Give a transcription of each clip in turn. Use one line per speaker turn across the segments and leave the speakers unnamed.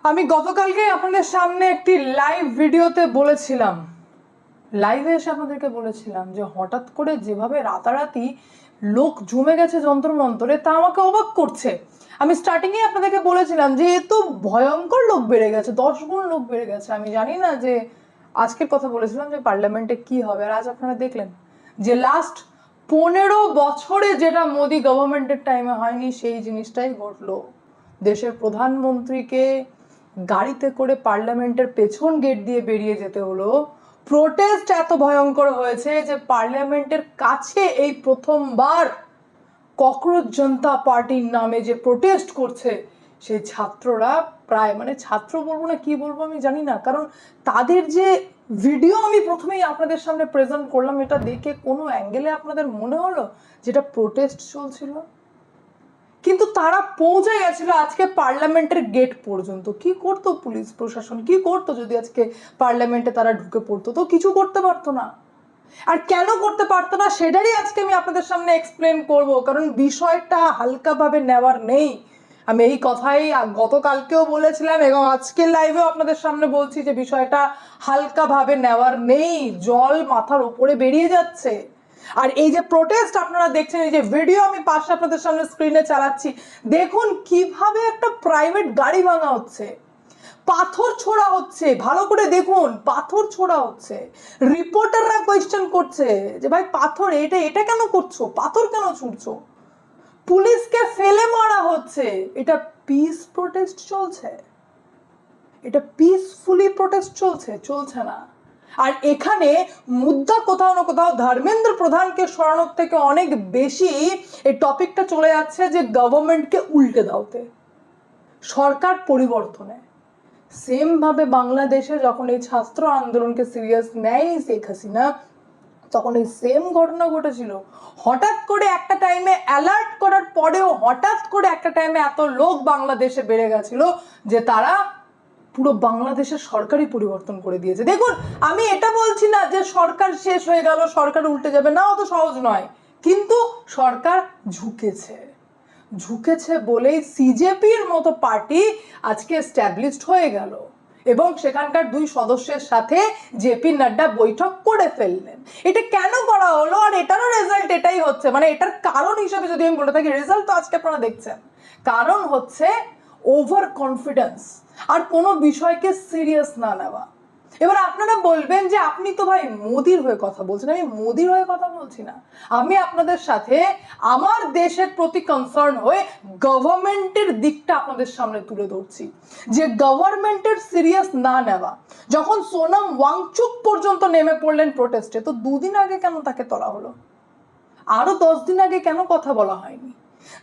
আমি গতকালকে আপনাদের সামনে একটি লাইভ ভিডিওতে বলেছিলাম, লাইভে এসে আপনাদেরকে বলেছিলাম যে হঠাৎ করে যেভাবে রাতারাতি লোক জমে গেছে যন্ত্র মন্ত্রে তা আমাকে অবাক করছে। আমি স্টার্টিংয়ে আপনাদেরকে বলেছিলাম যে এ তো ভয়ঙ্কর লোক বেড়ে গেছে, 10 গুণ লোক বেড়ে গেছে। আমি জানি না যে আজকের কথা বলেছিলাম যে পার্লামেন্টে কি হবে, আর আজ আপনারা দেখলেন যে লাস্ট 15 বছরে যেটা মোদি গভর্নমেন্টের টাইমে হয়নি সেই জিনিসটাই ঘটলো। দেশের প্রধানমন্ত্রীকে গাড়িতে করে পার্লামেন্টের পেছন গেট দিয়ে বেরিয়ে যেতে হলো। প্রোটেস্ট এত ভয়ঙ্কর হয়েছে যে পার্লামেন্টের কাছে এই প্রথমবার ককরোচ জনতা পার্টির নামে যে প্রোটেস্ট করছে সেই ছাত্ররা প্রায়, মানে ছাত্র বলবো না কি বলবো আমি জানি না, কারণ তাদের যে ভিডিও আমি প্রথমেই আপনাদের সামনে প্রেজেন্ট করলাম, এটা দেখে কোনো অ্যাঙ্গেলে আপনাদের মনে হলো যেটা প্রোটেস্ট চলছিল? কিন্তু তারা পৌঁছে গেছিল আজকে পার্লামেন্টের গেট পর্যন্ত। কি করতো পুলিশ প্রশাসন, কি করতো যদি আজকে পার্লামেন্টে তারা ঢুকে পড়তো? তো কিছু করতে পারতো না। আর কেন করতে পারতো না সেটারই আজকে আমি আপনাদের সামনে এক্সপ্লেন করব, কারণ বিষয়টা হালকাভাবে নেওয়ার নেই। আমি এই কথাই গতকালকেও বলেছিলাম এবং আজকের লাইভেও আপনাদের সামনে বলছি যে বিষয়টা হালকাভাবে নেওয়ার নেই। জল মাথার উপরে বেরিয়ে যাচ্ছে। আর এই যে প্রোটেস্ট আপনারা দেখছেন, এই যে ভিডিও আমি পাশে আপনাদের সামনে স্ক্রিনে চালাচ্ছি, দেখুন কিভাবে একটা প্রাইভেট গাড়ি ভাঙা হচ্ছে, পাথর ছোড়া হচ্ছে, ভালো করে দেখুন, পাথর ছোড়া হচ্ছে। রিপোর্টাররা কোয়েশ্চেন করছে যে ভাই পাথর এটা এটা কেন করছো, পাথর কেন ছুড়ছো? পুলিশকে ফেলে মারা হচ্ছে। এটা পিস প্রোটেস্ট চলছে? এটা পিসফুলি প্রোটেস্ট চলছে? চলছে না। আর এখানে মুদ্রা কোথাও না কোথাও ধর্মেন্দ্র প্রধানকে সরানোর থেকে অনেক বেশি এই টপিকটা চলে যাচ্ছে যে গভর্নমেন্টকে উল্টে দাওতে, সরকার পরিবর্তনে। সেম ভাবে বাংলাদেশে যখন এই ছাত্র আন্দোলনকে সিরিয়াস নেয়নি শেখ হাসিনা, তখন এই সেম ঘটনা ঘটেছিল। হঠাৎ করে একটা টাইমে অ্যালার্ট করার পরেও হঠাৎ করে একটা টাইমে এত লোক বাংলাদেশে বেড়ে গেছিল যে তারা পুরো বাংলাদেশের সরকারই পরিবর্তন করে দিয়েছে। দেখুন, আমি এটা বলছি না যে সরকার শেষ হয়ে গেল, সরকার উল্টে যাবে, না, অত সহজ নয়। কিন্তু সরকার ঝুঁকেছে, ঝুঁকেছে বলেই সিজেপির মতো পার্টি আজকে এস্টাবলিশড হয়ে গেল এবং সেখানকার 2 সদস্যের সাথে জেপি নাড্ডা বৈঠক করে ফেললেন। এটা কেন করা হলো? আর এটারও রেজাল্ট এটাই হচ্ছে, মানে এটার কারণ হিসেবে যদি আমি বলে থাকি, রেজাল্ট তো আজকে আপনারা দেখছেন। কারণ হচ্ছে ওভার কনফিডেন্স আর কোনো বিষয়কে সিরিয়াস না নেওয়া। এবার আপনারা বলবেন যে আপনি তো ভাই মোদির হয়ে কথা বলছেন। আমি মোদির হয়ে কথা বলছি না, আমি আপনাদের সাথে আমার দেশের প্রতি কনসার্ন হয়ে গভর্নমেন্টের দিকটা আপনাদের সামনে তুলে ধরছি যে গভর্নমেন্টের সিরিয়াস না নেওয়া। যখন সোনাম ওয়াংচুক পর্যন্ত নেমে পড়লেন প্রোটেস্টে, তো 2 দিন আগে কেন তাকে তোলা হলো? আরো 10 দিন আগে কেন কথা বলা হয়নি?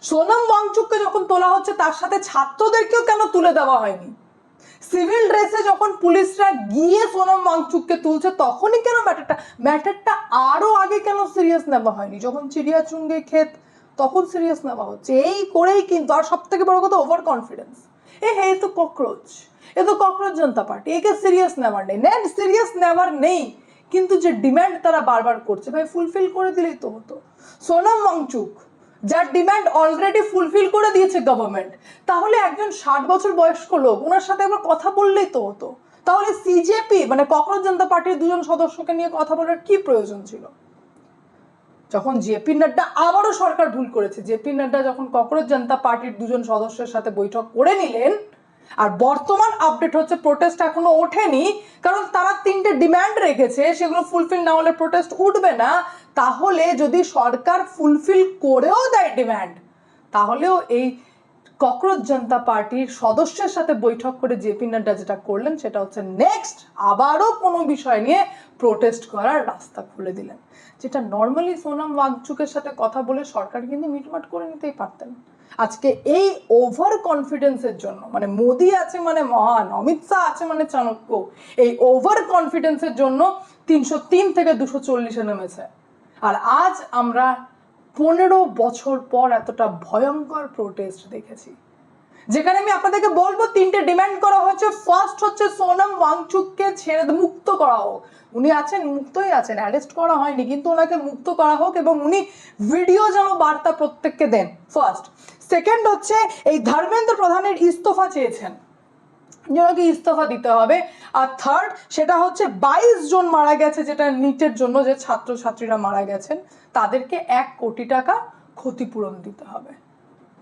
সোনাম ওয়াংচুককে যখন তোলা হচ্ছে তার সাথে ছাত্রদেরকেও কেন তুলে দেওয়া হয়নি? সিভিল ড্রেসে যখন পুলিশরা গিয়ে সোনাম ওয়াংচুককে তুলছে তখনই কেন ম্যাটারটা আরো আগে কেন সিরিয়াস নেওয়া হয়নি? যখন চিড়িয়াচুঙ্গে ক্ষেত তখন সিরিয়াস নেওয়া হচ্ছে। এই করেই কিন্তু, আর সব থেকে বড় কথা ওভার কনফিডেন্স। হে তো ককরোচ, এ তো ককরোচ জনতা পার্টি, একে সিরিয়াস নেওয়ার নেই। নেন, সিরিয়াস নেওয়ার নেই, কিন্তু যে ডিমান্ড তারা বারবার করছে ভাই ফুলফিল করে দিলেই তো হতো। সোনাম ওয়াংচুক যার ডিমান্ড অলরেডি ফুলফিল করে দিয়েছে গভর্নমেন্ট, তাহলে একজন 60 বছর বয়স্ক লোক, ওনার সাথে একবার কথা বললেই তো হতো। তাহলে সিজেপি মানে ককরোচ জনতা পার্টির 2 সদস্যকে নিয়ে কথা বলার কি প্রয়োজন ছিল? যখন জেপি নাড্ডা, আবারও সরকার ভুল করেছে, জেপি নাড্ডা যখন ককরোচ জনতা পার্টির 2 সদস্যের সাথে বৈঠক করে নিলেন, আর বর্তমান আপডেট হচ্ছে প্রোটেস্ট এখনো ওঠেনি, কারণ তারা 3টে ডিমান্ড রেখেছে, সেগুলো ফুলফিল না হলে প্রোটেস্ট উঠবে না। তাহলে যদি সরকার ফুলফিল করেও দেয় ডিমান্ড, তাহলেও এই ককরোচ জনতা পার্টির সদস্যের সাথে বৈঠক করে জেপি নাড্ডা যেটা করলেন সেটা হচ্ছে নেক্সট আবারও কোনো বিষয় নিয়ে প্রোটেস্ট করার রাস্তা খুলে দিলেন, যেটা নর্মালি সোনাম ওয়াংচুকের সাথে কথা বলে সরকার কিন্তু মিটমাট করে নিতেই পারতেন। আজকে এই ওভার কনফিডেন্সের জন্য, মানে মোদি আছে মানে মহান, অমিত শাহ আছে মানে চাণক্য, এই ওভার কনফিডেন্সের জন্য 303 থেকে 240-এ নেমেছে। আর আজ আমরা 15 বছর পর এতটা ভয়ঙ্কর প্রোটেস্ট দেখেছি, যেখানে আমি আপনাদেরকে বলবো 3টে ডিমান্ড করা হয়েছে। ফার্স্ট হচ্ছে সোনাম ওয়াংচুককে ছেড়ে মুক্ত করা হোক। উনি আছেন, মুক্তই আছেন, অ্যারেস্ট করা হয়নি, কিন্তু ওনাকে মুক্ত করা হোক এবং উনি ভিডিও যেন বার্তা প্রত্যেককে দেন, ফার্স্ট। সেকেন্ড হচ্ছে এই ধর্মেন্দ্র প্রধানের ইস্তফা চেয়েছেন, জনকে ইস্তফা দিতে হবে। আর থার্ড, সেটা হচ্ছে 22 জন মারা গেছে যেটা নিটের জন্য, যে ছাত্রছাত্রীরা মারা গেছেন, তাদেরকে 1 কোটি টাকা ক্ষতিপূরণ দিতে হবে।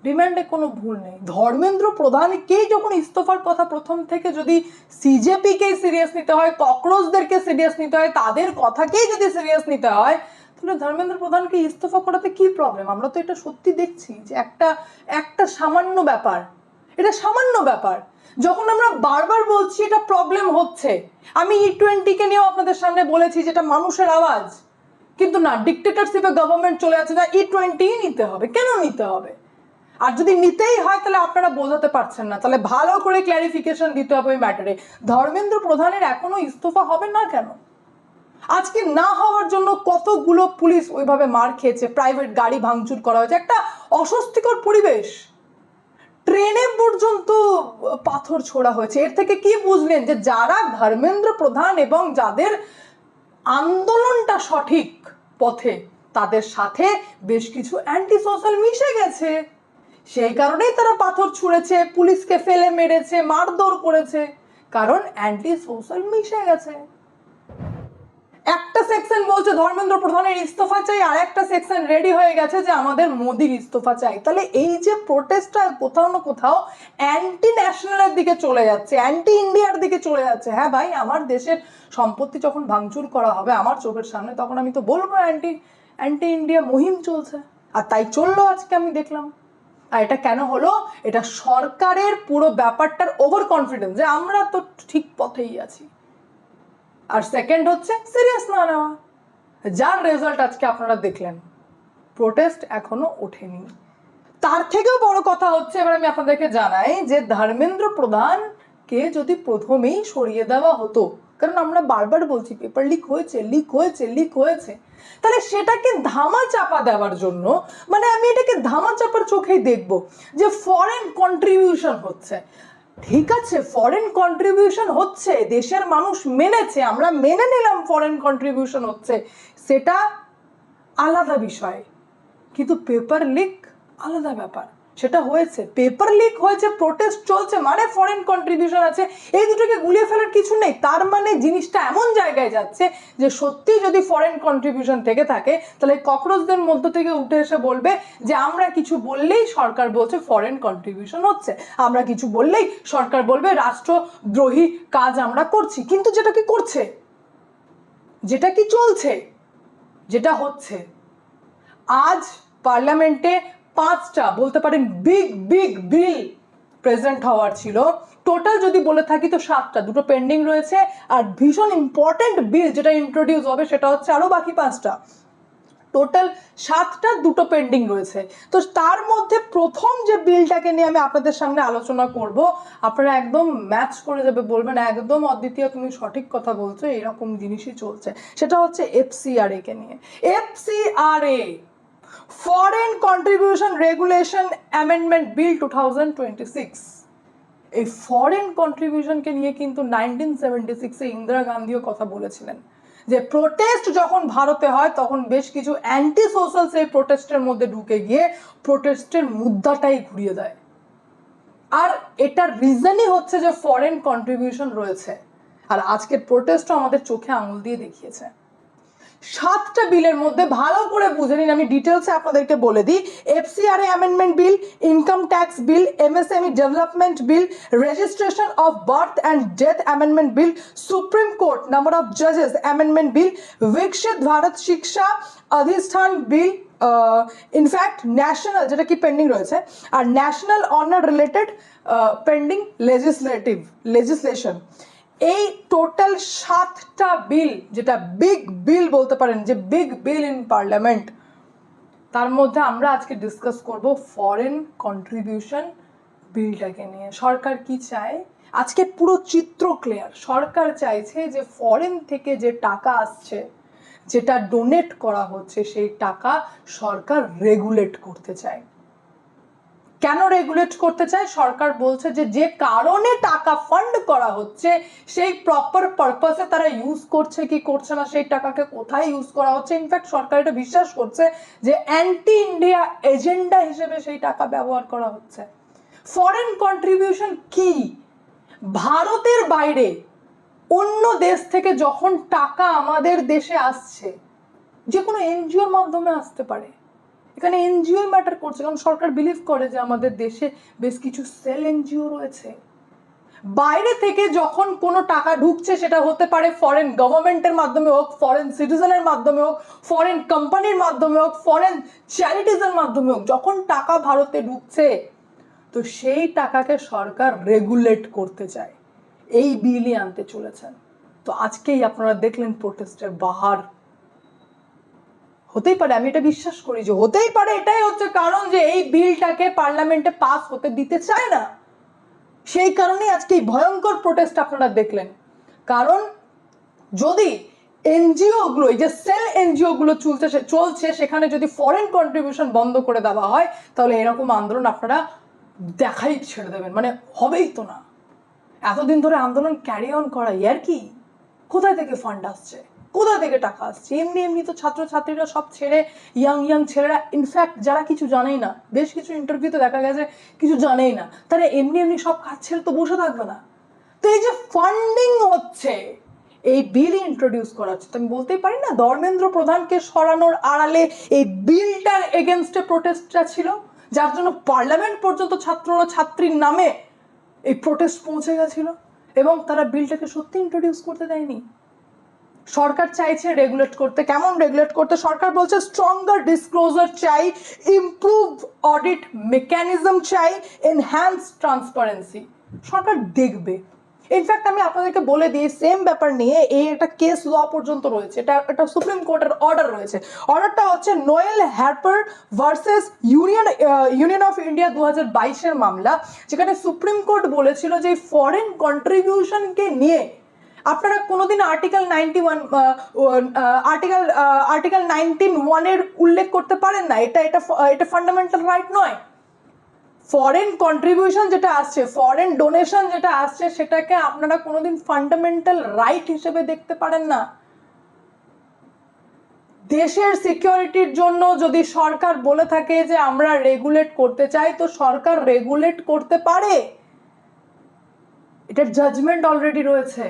ডিমান্ডে কোনো ভুল নেই। ধর্মেন্দ্র প্রধানকেই যখন ইস্তফার কথা প্রথম থেকে যদি সিজেপিকেই সিরিয়াস নিতে হয়, ককরোচদেরকে সিরিয়াস নিতে হয়, তাদের কথাকেই যদি সিরিয়াস নিতে হয়, তাহলে ধর্মেন্দ্র প্রধানকে ইস্তফা করাতে কি প্রবলেম? আমরা তো এটা সত্যি দেখছি যে একটা সামান্য ব্যাপার, এটা সামান্য ব্যাপার। যখন আমরা বারবার বলছি এটা প্রবলেম হচ্ছে, আমি E20 কে নিয়েও আপনাদের সামনে বলেছি যেটা মানুষের আওয়াজ, কিন্তু না, ডিক্টেটরশিপে গভর্নমেন্ট চলে যাচ্ছে, না E20 নিতে হবে। কেন নিতে হবে? আর যদি নিতেই হয় তাহলে আপনারা বোঝাতে পারছেন না, তাহলে ভালো করে ক্ল্যারিফিকেশন দিতে হবে ওই ম্যাটারে। ধর্মেন্দ্র প্রধানের এখনো ইস্তফা হবে না কেন? আজকে না হওয়ার জন্য কতগুলো পুলিশ ওইভাবে মার খেয়েছে, প্রাইভেট গাড়ি ভাঙচুর করা হয়েছে, একটা অস্বস্তিকর পরিবেশ, ট্রেনে পর্যন্ত পাথর ছোড়া হয়েছে। এর থেকে কি বুঝলেন যে যারা ধর্মেন্দ্র প্রধান এবং যাদের আন্দোলনটা সঠিক পথে, তাদের সাথে বেশ কিছু অ্যান্টি সোশ্যাল মিশে গেছে, সেই কারণেই তারা পাথর ছুঁড়েছে, পুলিশকে ফেলে মেরেছে, মারধর করেছে, কারণ অ্যান্টি সোশ্যাল মিশে গেছে। একটা সেকশন বলছে ধর্মেন্দ্র প্রধানের ইস্তফা চাই, আর একটা সেকশন রেডি হয়ে গেছে যে আমাদের মোদির ইস্তফা চাই। তাহলে এই যে প্রোটেস্টটা কোথাও না কোথাও অ্যান্টি ন্যাশনালের দিকে চলে যাচ্ছে, অ্যান্টি ইন্ডিয়ার দিকে চলে যাচ্ছে। হ্যাঁ ভাই, আমার দেশের সম্পত্তি যখন ভাঙচুর করা হবে আমার চোখের সামনে, তখন আমি তো বলবো অ্যান্টি ইন্ডিয়া মুহিম চলছে, আর তাই চললো আজকে আমি দেখলাম। আর এটা কেন হলো? এটা সরকারের পুরো ব্যাপারটার ওভার কনফিডেন্স যে আমরা তো ঠিক পথেই আছি। আর সেকেন্ড হচ্ছে সিরিয়াস না নেওয়া, যার রেজাল্ট আজকে আপনারা দেখলেন। প্রোটেস্ট এখনো ওঠেনি। তার থেকেও বড় কথা হচ্ছে, এবার আমি আপনাদেরকে জানাই যে ধর্মেন্দ্র প্রধানকে যদি প্রথমেই সরিয়ে দেওয়া হতো, কারণ আমরা বারবার বলছি পেপার লিক হয়েছে, তাহলে সেটাকে ধামা চাপা দেওয়ার জন্য, মানে আমি এটাকে ধামা চাপার চোখেই দেখব যে ফরেন কন্ট্রিবিউশন হচ্ছে। ঠিক আছে, ফরেন কন্ট্রিবিউশন হচ্ছে, দেশের মানুষ মেনেছে, আমরা মেনে নিলাম ফরেন কন্ট্রিবিউশন হচ্ছে, সেটা আলাদা বিষয়। কিন্তু পেপার লিক আলাদা ব্যাপার। সেটা হয়েছে, পেপার লিক হয়েছে, প্রোটেস্ট চলছে, মানে ফরেন কন্ট্রিবিউশন আছে। এই দুটোকে গুলিয়ে ফেলার কিছু নেই। তার মানে জিনিসটা এমন জায়গায় যাচ্ছে যে সত্যি যদি ফরেন কন্ট্রিবিউশন থেকে থাকে, তাহলে ককরোচদের মধ্য থেকে উঠে এসে বলবে যে আমরা কিছু বললেই সরকার বলছে ফরেন কন্ট্রিবিউশন হচ্ছে, আমরা কিছু বললেই সরকার বলবে রাষ্ট্রদ্রোহী কাজ আমরা করছি। কিন্তু যেটা কি করছে, যেটা কি চলছে, যেটা হচ্ছে, আজ পার্লামেন্টে 5টা বলতে পারেন বিগ বিল প্রেজেন্ট হওয়ার ছিল। টোটাল যদি বলে থাকি তো 7টা, 2টো পেন্ডিং রয়েছে, আর ভীষণ ইম্পর্টেন্ট বিল যেটা ইন্ট্রোডিউস হবে সেটা হচ্ছে আরো বাকি 5টা। টোটাল 7টা, 2টো পেন্ডিং রয়েছে। তো তার মধ্যে প্রথম যে বিলটাকে নিয়ে আমি আপনাদের সামনে আলোচনা করব, আপনারা একদম ম্যাচ করে যাবে, বলবেন একদম অদ্বিতীয় তুমি সঠিক কথা বলছো, এরকম জিনিসই চলছে। সেটা হচ্ছে FCRA কে নিয়ে। FCRA, foreign contribution regulation amendment bill 2026। এই ফরেন কন্ট্রিবিউশনকে নিয়ে কিন্তু 1976-এ ইন্দিরা গান্ধীও কথা বলেছিলেন যে প্রোটেস্ট যখন ভারতে হয় তখন বেশ কিছু অ্যান্টি সোশ্যাল সেই প্রোটেস্টের মধ্যে ঢুকে গিয়ে প্রোটেস্টের মুদ্রাটাই ঘুরিয়ে দেয়। আর এটার রিজনই হচ্ছে যে ফরেন কন্ট্রিবিউশন রয়েছে। আর আজকের প্রোটেস্টও আমাদের চোখে আঙুল দিয়ে দেখিয়েছে। 7টা বিলের মধ্যে ভালো করে বুঝে নিন, আমি ডিটেলসে আপনাদেরকে বলে দিই। FCRA amendment bill, income tax bill, MSME development bill, registration of birth and death amendment bill, supreme court number of জাজেস অ্যামেন্ডমেন্ট বিল, বিকশিত ভারত শিক্ষা অধিষ্ঠান বিল, ইনফ্যাক্ট ন্যাশনাল, যেটা কি পেন্ডিং রয়েছে, আর national honour related pending legislation. এই টোটাল 7টা bill, যেটা big বিল বলতে পারেন, যে বিগ বিল ইন পার্লামেন্ট, তার মধ্যে আমরা আজকে ডিসকাস করব ফরেন কন্ট্রিবিউশন বিলটাকে নিয়ে। সরকার কি চায় আজকে পুরো চিত্র ক্লিয়ার। সরকার চাইছে যে ফরেন থেকে যে টাকা আসছে, যেটা ডোনেট করা হচ্ছে, সেই টাকা সরকার রেগুলেট করতে চায়। কেন রেগুলেট করতে চায়? সরকার বলছে যে যে কারণে টাকা ফান্ড করা হচ্ছে সেই প্রপার পারপাসে তারা ইউজ করছে কি করছে না, সেই টাকাকে কোথায় ইউজ করা হচ্ছে। ইনফ্যাক্ট সরকার এটা বিশ্বাস করছে যে অ্যান্টি ইন্ডিয়া এজেন্ডা হিসেবে সেই টাকা ব্যবহার করা হচ্ছে। ফরেন কন্ট্রিবিউশন কি? ভারতের বাইরে অন্য দেশ থেকে যখন টাকা আমাদের দেশে আসছে, যে কোনো এনজিওর মাধ্যমে আসতে পারে, এখানে এনজিও ম্যাটার করছে, কারণ সরকার বিলিভ করে যে আমাদের দেশে বেশ কিছু সেল এনজিও রয়েছে। বাইরে থেকে যখন কোনো টাকা ঢুকছে, সেটা হতে পারে ফরেন গভর্নমেন্টের মাধ্যমে হোক, ফরেন সিটিজেনের মাধ্যমে হোক, ফরেন কোম্পানির মাধ্যমে হোক, ফরেন চ্যারিটিজের মাধ্যমে হোক, যখন টাকা ভারতে ঢুকছে, তো সেই টাকাকে সরকার রেগুলেট করতে চায়, এই বিলই আনতে চলেছেন। তো আজকেই আপনারা দেখলেন প্রোটেস্টের বাহার। হতেই পারে, আমি এটা বিশ্বাস করি যে হতেই পারে এটাই হচ্ছে কারণ, যে এই বিলটাকে পার্লামেন্টে পাস হতে দিতে চায় না, সেই কারণেই আজকে এই ভয়ঙ্কর প্রোটেস্ট আপনারা দেখলেন। কারণ যদি এনজিও গুলো, এই যে সেল এনজিও গুলো চলছে সেখানে যদি ফরেন কন্ট্রিবিউশন বন্ধ করে দেওয়া হয়, তাহলে এরকম আন্দোলন আপনারা দেখাই ছেড়ে দেবেন, মানে হবেই তো না। এতদিন ধরে আন্দোলন ক্যারি অন করা আর কি, কোথায় থেকে ফান্ড আসছে, কোথা থেকে টাকা আসছে? এমনি এমনি তো ছাত্রছাত্রীরা সব ছেড়ে, ইয়াং ছেলেরা, ইনফ্যাক্ট যারা কিছু জানেই না, বেশ কিছু ইন্টারভিউতে দেখা গেছে কিছু জানেই না, তারা এমনি এমনি সব কাজ ছেড়ে তো বসে থাকবে না। তো এই যে ফান্ডিং হচ্ছে, এই বিল ইন্ট্রোডিউস করা হচ্ছে, তো আমি বলতেই পারি না ধর্মেন্দ্র প্রধানকে সরানোর আড়ালে এই বিলটার এগেনস্টে প্রোটেস্টটা ছিল, যার জন্য পার্লামেন্ট পর্যন্ত ছাত্রীর নামে এই প্রোটেস্ট পৌঁছে গেছিল, এবং তারা বিলটাকে সত্যি ইন্ট্রোডিউস করতে দেয়নি। সরকার চাইছে রেগুলেট করতে। কেমন রেগুলেট করতে? সরকার বলছে স্ট্রঙ্গার ডিসক্লোজার চাই, ইমপ্রুভ অডিট মেকানিজম চাই, এনহ্যান্স ট্রান্সপারেন্সি। সরকার দেখবে। ইনফ্যাক্ট আমি আপনাদেরকে বলে দিই, সেম ব্যাপার নিয়ে এই একটা কেস ল পর্যন্ত রয়েছে, এটা সুপ্রিম কোর্টের অর্ডার রয়েছে। অর্ডারটা হচ্ছে Noel Harper versus Union of India 2022-এর মামলা, যেখানে সুপ্রিম কোর্ট বলেছিল যে ফরেন কন্ট্রিবিউশনকে নিয়ে আপনারা কোনোদিন আর্টিকেল 19(1) উল্লেখ করতে পারেন না। এটা ফান্ডামেন্টাল রাইট নয়। ফরেন কন্ট্রিবিউশন যেটা আসছে, ফরেন ডোনেশন যেটা আসছে, সেটাকে আপনারা কোনোদিন ফান্ডামেন্টাল রাইট হিসেবে দেখতে পারেন না। দেশের সিকিউরিটির জন্য যদি সরকার বলে থাকে যে আমরা রেগুলেট করতে চাই, তো সরকার রেগুলেট করতে পারে, এটার জাজমেন্ট অলরেডি রয়েছে।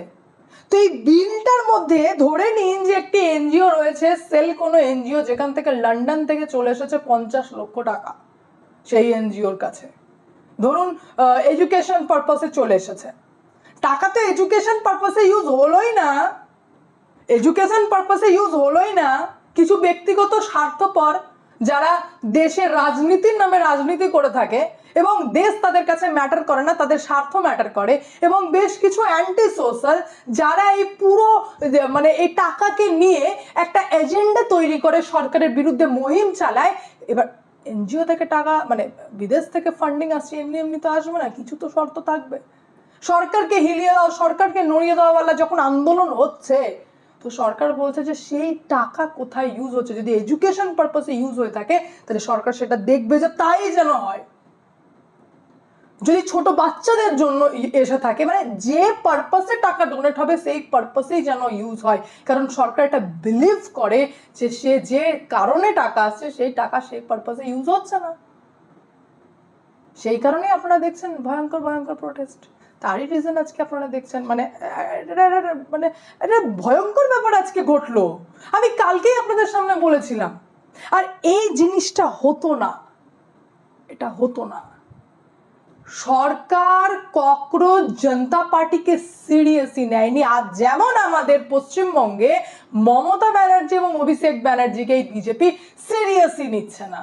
তো এই বিলটার মধ্যে ধরে নিন যে একটি এনজিও রয়েছে, সেল কোনো এনজিও, যেখান থেকে লন্ডন থেকে চলে এসেছে 50 লক্ষ টাকা সেই এনজিওর কাছে, ধরুন এডুকেশন পারপাসে চলে এসেছে। টাকা তো এডুকেশন পারপাসে ইউজ হলোই না, এডুকেশন পারপাসে ইউজ হলোই না। কিছু ব্যক্তিগত স্বার্থপর যারা দেশের রাজনীতির নামে রাজনীতি করে থাকে, এবং দেশ তাদের কাছে ম্যাটার করে না, তাদের স্বার্থ ম্যাটার করে, এবং বেশ কিছু অ্যান্টি সোশ্যাল যারা এই পুরো মানে এই টাকাকে নিয়ে একটা এজেন্ডা তৈরি করে সরকারের বিরুদ্ধে মুহিম চালায়। এবার এনজিও থেকে টাকা, মানে বিদেশ থেকে ফান্ডিং আসছে, এমনি এমনি তো আসবে না, কিছু তো শর্ত থাকবে। সরকারকে হিলিয়ে দেওয়া, সরকারকে নড়িয়ে দেওয়াওয়ালা যখন আন্দোলন হচ্ছে, তো সরকার বলছে যে সেই টাকা কোথায় ইউজ হচ্ছে, যদি এডুকেশন পারপাসে ইউজ হয়ে থাকে তাহলে সরকার সেটা দেখবে যে তাই যেন হয়। যদি ছোট বাচ্চাদের জন্য এসে থাকে, মানে যে পারপাসে টাকা ডোনেট হবে সেই পারপাসেই যেন ইউজ হয়, কারণ সরকার এটা বিলিভ করে যে সে যে কারণে টাকা আসছে সেই টাকা সেই পারপাসে ইউজ হচ্ছে না। সেই কারণেই আপনারা দেখছেন ভয়ঙ্কর ভয়ঙ্কর প্রোটেস্ট। তারই রিজন আজকে আপনারা দেখছেন, মানে মানে এটা ভয়ঙ্কর ব্যাপার আজকে ঘটলো। আমি কালকেই আপনাদের সামনে বলেছিলাম, আর এই জিনিসটা হতো না, এটা হতো না। সরকার ককরোচ জনতা পার্টিকে সিরিয়াসলি নেয়নি। আজ যেমন আমাদের পশ্চিমবঙ্গে মমতা ব্যানার্জি এবং অভিষেক ব্যানার্জিকে এই বিজেপি সিরিয়াসলি নিচ্ছে না।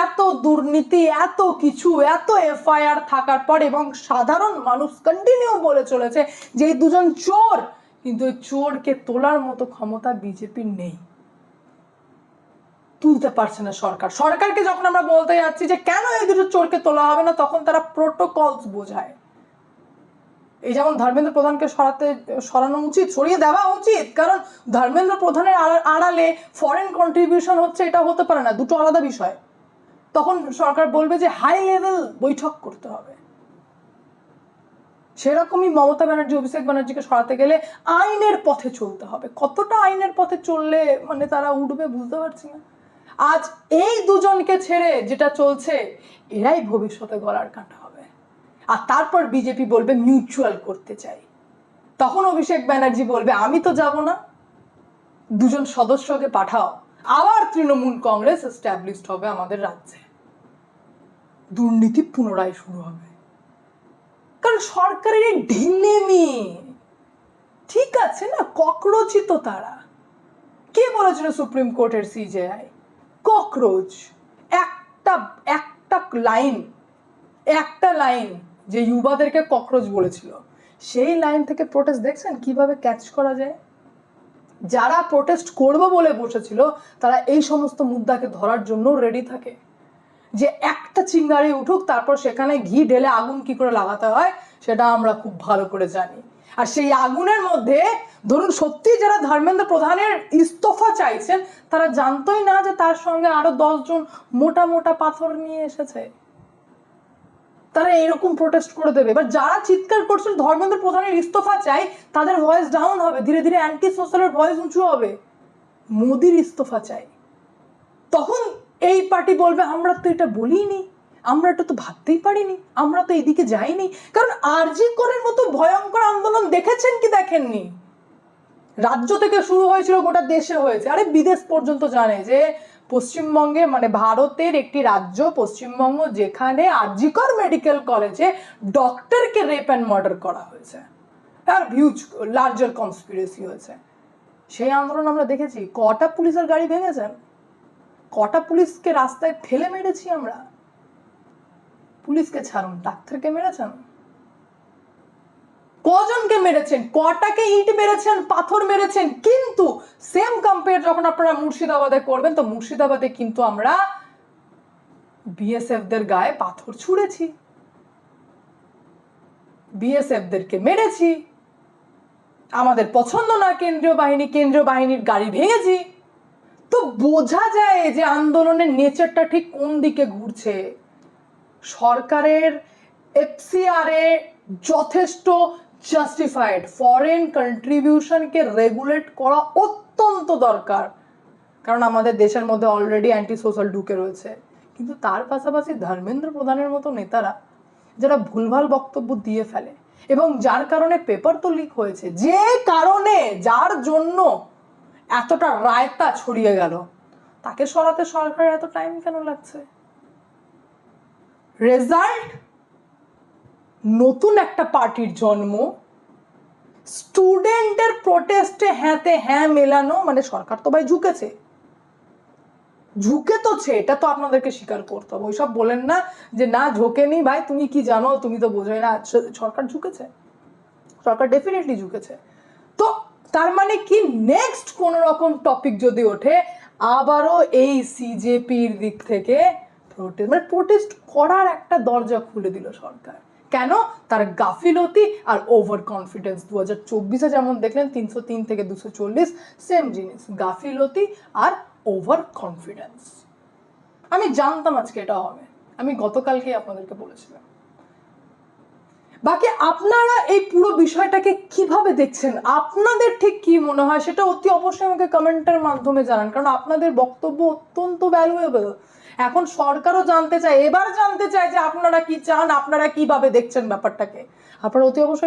এত দুর্নীতি, এত কিছু, এত এফআইআর থাকার পর, এবং সাধারণ মানুষ কন্টিনিউ বলে চলেছে যে এই দুজন চোর, কিন্তু ওই চোরকে তোলার মতো ক্ষমতা বিজেপির নেই, তুলতে পারছে না সরকার। সরকারকে যখন আমরা বলতে যাচ্ছি যে কেন এই দুটো চোরকে তোলা হবে না, তখন তারা প্রোটোকলস বোঝায়। এই যেমন ধর্মেন্দ্র প্রধানকে সরানো উচিত, সরিয়ে দেওয়া উচিত, কারণ ধর্মেন্দ্র প্রধানের আড়ালে ফরেন কন্ট্রিবিউশন হচ্ছে, এটা হতে পারে না, দুটো আলাদা বিষয়। তখন সরকার বলবে যে হাই লেভেল বৈঠক করতে হবে। সেরকমই মমতা ব্যানার্জি অভিষেক ব্যানার্জিকে সরাতে গেলে আইনের পথে চলতে হবে। কতটা আইনের পথে চললে মানে তারা উঠবে বুঝতে পারছি না। আজ এই দুজনকে ছেড়ে যেটা চলছে, এরাই ভবিষ্যতে গলার কাঁটা হবে। আর তারপর বিজেপি বলবে মিউচুয়াল করতে চাই, তখন অভিষেক ব্যানার্জি বলবে আমি তো যাব না, দুজন সদস্যকে পাঠাও, আবার তৃণমূল কংগ্রেস এস্টাবলিশড হবে আমাদের রাজ্যে, দুর্নীতি পুনরায় শুরু হবে। কারণ সরকারের এই ঢিলেমি, ঠিক আছে না, ককরোচই তো তারা। কে বলেছিল সুপ্রিম কোর্টের সিজেআই? ককরোচ। একটা একটা লাইন যে যুবাদেরকে ককরোচ বলেছিল, সেই লাইন থেকে প্রোটেস্ট দেখছেন কিভাবে ক্যাচ করা যায়। যারা প্রোটেস্ট করবো বলে বসেছিল তারা এই সমস্ত মুদ্দাকে ধরার জন্য রেডি থাকে, যে একটা চিঙ্গারি উঠুক, তারপর সেখানে ঘি ঢেলে আগুন কি করে লাগাতে হয় সেটা আমরা খুব ভালো করে জানি। আর সেই আগুনের মধ্যে ধরুন সত্যি যারা ধর্মেন্দ্র প্রধানের ইস্তফা চাইছেন তারা জানতোই না যে তার সঙ্গে আরো 10 জন মোটা মোটা পাথর নিয়ে এসেছে, তারা এরকম প্রোটেস্ট করে দেবে। এবার যারা চিৎকার করছিল ধর্মেন্দ্র প্রধানের ইস্তফা চাই, তাদের ভয়েস ডাউন হবে, ধীরে ধীরে অ্যান্টি সোশ্যালের ভয়েস উঁচু হবে, মোদির ইস্তফা চাই। তখন এই পার্টি বলবে আমরা তো এটা বলিনি, আমরা এটা তো ভাবতেই পারিনি, আমরা তো এদিকে যাইনি। কারণ আরজি করের মতো ভয়ঙ্কর আন্দোলন দেখেছেন কি দেখেননি? রাজ্য থেকে শুরু হয়েছিল, গোটা দেশে হয়েছে, আরে বিদেশ পর্যন্ত জানে যে পশ্চিমবঙ্গে, মানে ভারতের একটি রাজ্য পশ্চিমবঙ্গ, যেখানে আরজিকর মেডিকেল কলেজে ডক্টরকে রেপ অ্যান্ড মার্ডার করা হয়েছে, আর হিউজ লার্জার কনস্পিরেসি হয়েছে। সেই আন্দোলন আমরা দেখেছি, কটা পুলিশের গাড়ি ভেঙেছেন, কটা পুলিশকে রাস্তায় ফেলে মেরেছি আমরা। পুলিশকে ছাড়ুন, ডাক্তারকে মেরেছেন, কজনকে মেরেছেন, কটাকে ইট মেরেছেন, পাথর মেরেছেন। কিন্তু সেম কম্পেয়ার যখন আপনারা মুর্শিদাবাদে করবেন, তো মুর্শিদাবাদে কিন্তু আমরা বিএসএফ দের গায়ে পাথর ছুঁড়েছি, বিএসএফ দেরকে মেরেছি, আমাদের পছন্দ না কেন্দ্রীয় বাহিনীর গাড়ি ভেঙেছি। তো বোঝা যায় যে আন্দোলনের নেচারটা ঠিক কোন দিকে ঘুরছে। সরকারের এফসিআরে যথেষ্ট জাস্টিফাইড, ফরেন কন্ট্রিবিউশনকে রেগুলেট করা অত্যন্ত দরকার, কারণ আমাদের দেশের মধ্যে অলরেডি অ্যান্টি সোশ্যাল ঢুকে রয়েছে। কিন্তু তার পাশাপাশি ধর্মেন্দ্র প্রধানের মতো নেতারা যারা ভুলভাল বক্তব্য দিয়ে ফেলে, এবং যার কারণে পেপার তো লিক হয়েছে, যে কারণে যার জন্য এতটা রায়তা ছড়িয়ে গেল, তাকে সরাতে সরকারের এত টাইম কেন লাগছে? রেজাল্ট, নতুন একটা পার্টির জন্ম, স্টুডেন্টের প্রোটেস্টে হ্যাঁতে হ্যাঁ মেলানো, মানে সরকার তো ভাই ঝুঁকেছে, এটা তো আপনাদেরকে স্বীকার করতে হবে। ওইসব বলেন না যে না ঝোঁকেনি, ভাই তুমি কি জানো, তুমি তো বোঝোই না। সরকার ঝুঁকেছে, সরকার ডেফিনেটলি ঝুঁকেছে। তো তার মানে কি, নেক্সট কোন রকম টপিক যদি ওঠে, আবারও এই সিজেপির দিক থেকে প্রোটেস্ট করার একটা দরজা খুলে দিল সরকার। কেন? তার গাফিলতি আর ওভার কনফিডেন্স। 2024-এ যেমন দেখলেন 303 থেকে 240, সেম জিনিস, গাফিলতি আর ওভার কনফিডেন্স। আমি জানতাম আজকে এটা হবে, আমি গতকালকেই আপনাদেরকে বলেছিলাম। বাকি আপনারা এই পুরো বিষয়টাকে কিভাবে দেখছেন, আপনাদের ঠিক কি মনে হয় সেটা অতি অবশ্যই আমাকে কমেন্টের মাধ্যমে জানান, কারণ আপনাদের বক্তব্য অত্যন্ত ভ্যালুয়েবল। এখন সরকারও জানতে চায়, এবার জানতে চায় যে আপনারা কি চান, আপনারা কিভাবে দেখছেন ব্যাপারটাকে। আপনারা অতি অবশ্যই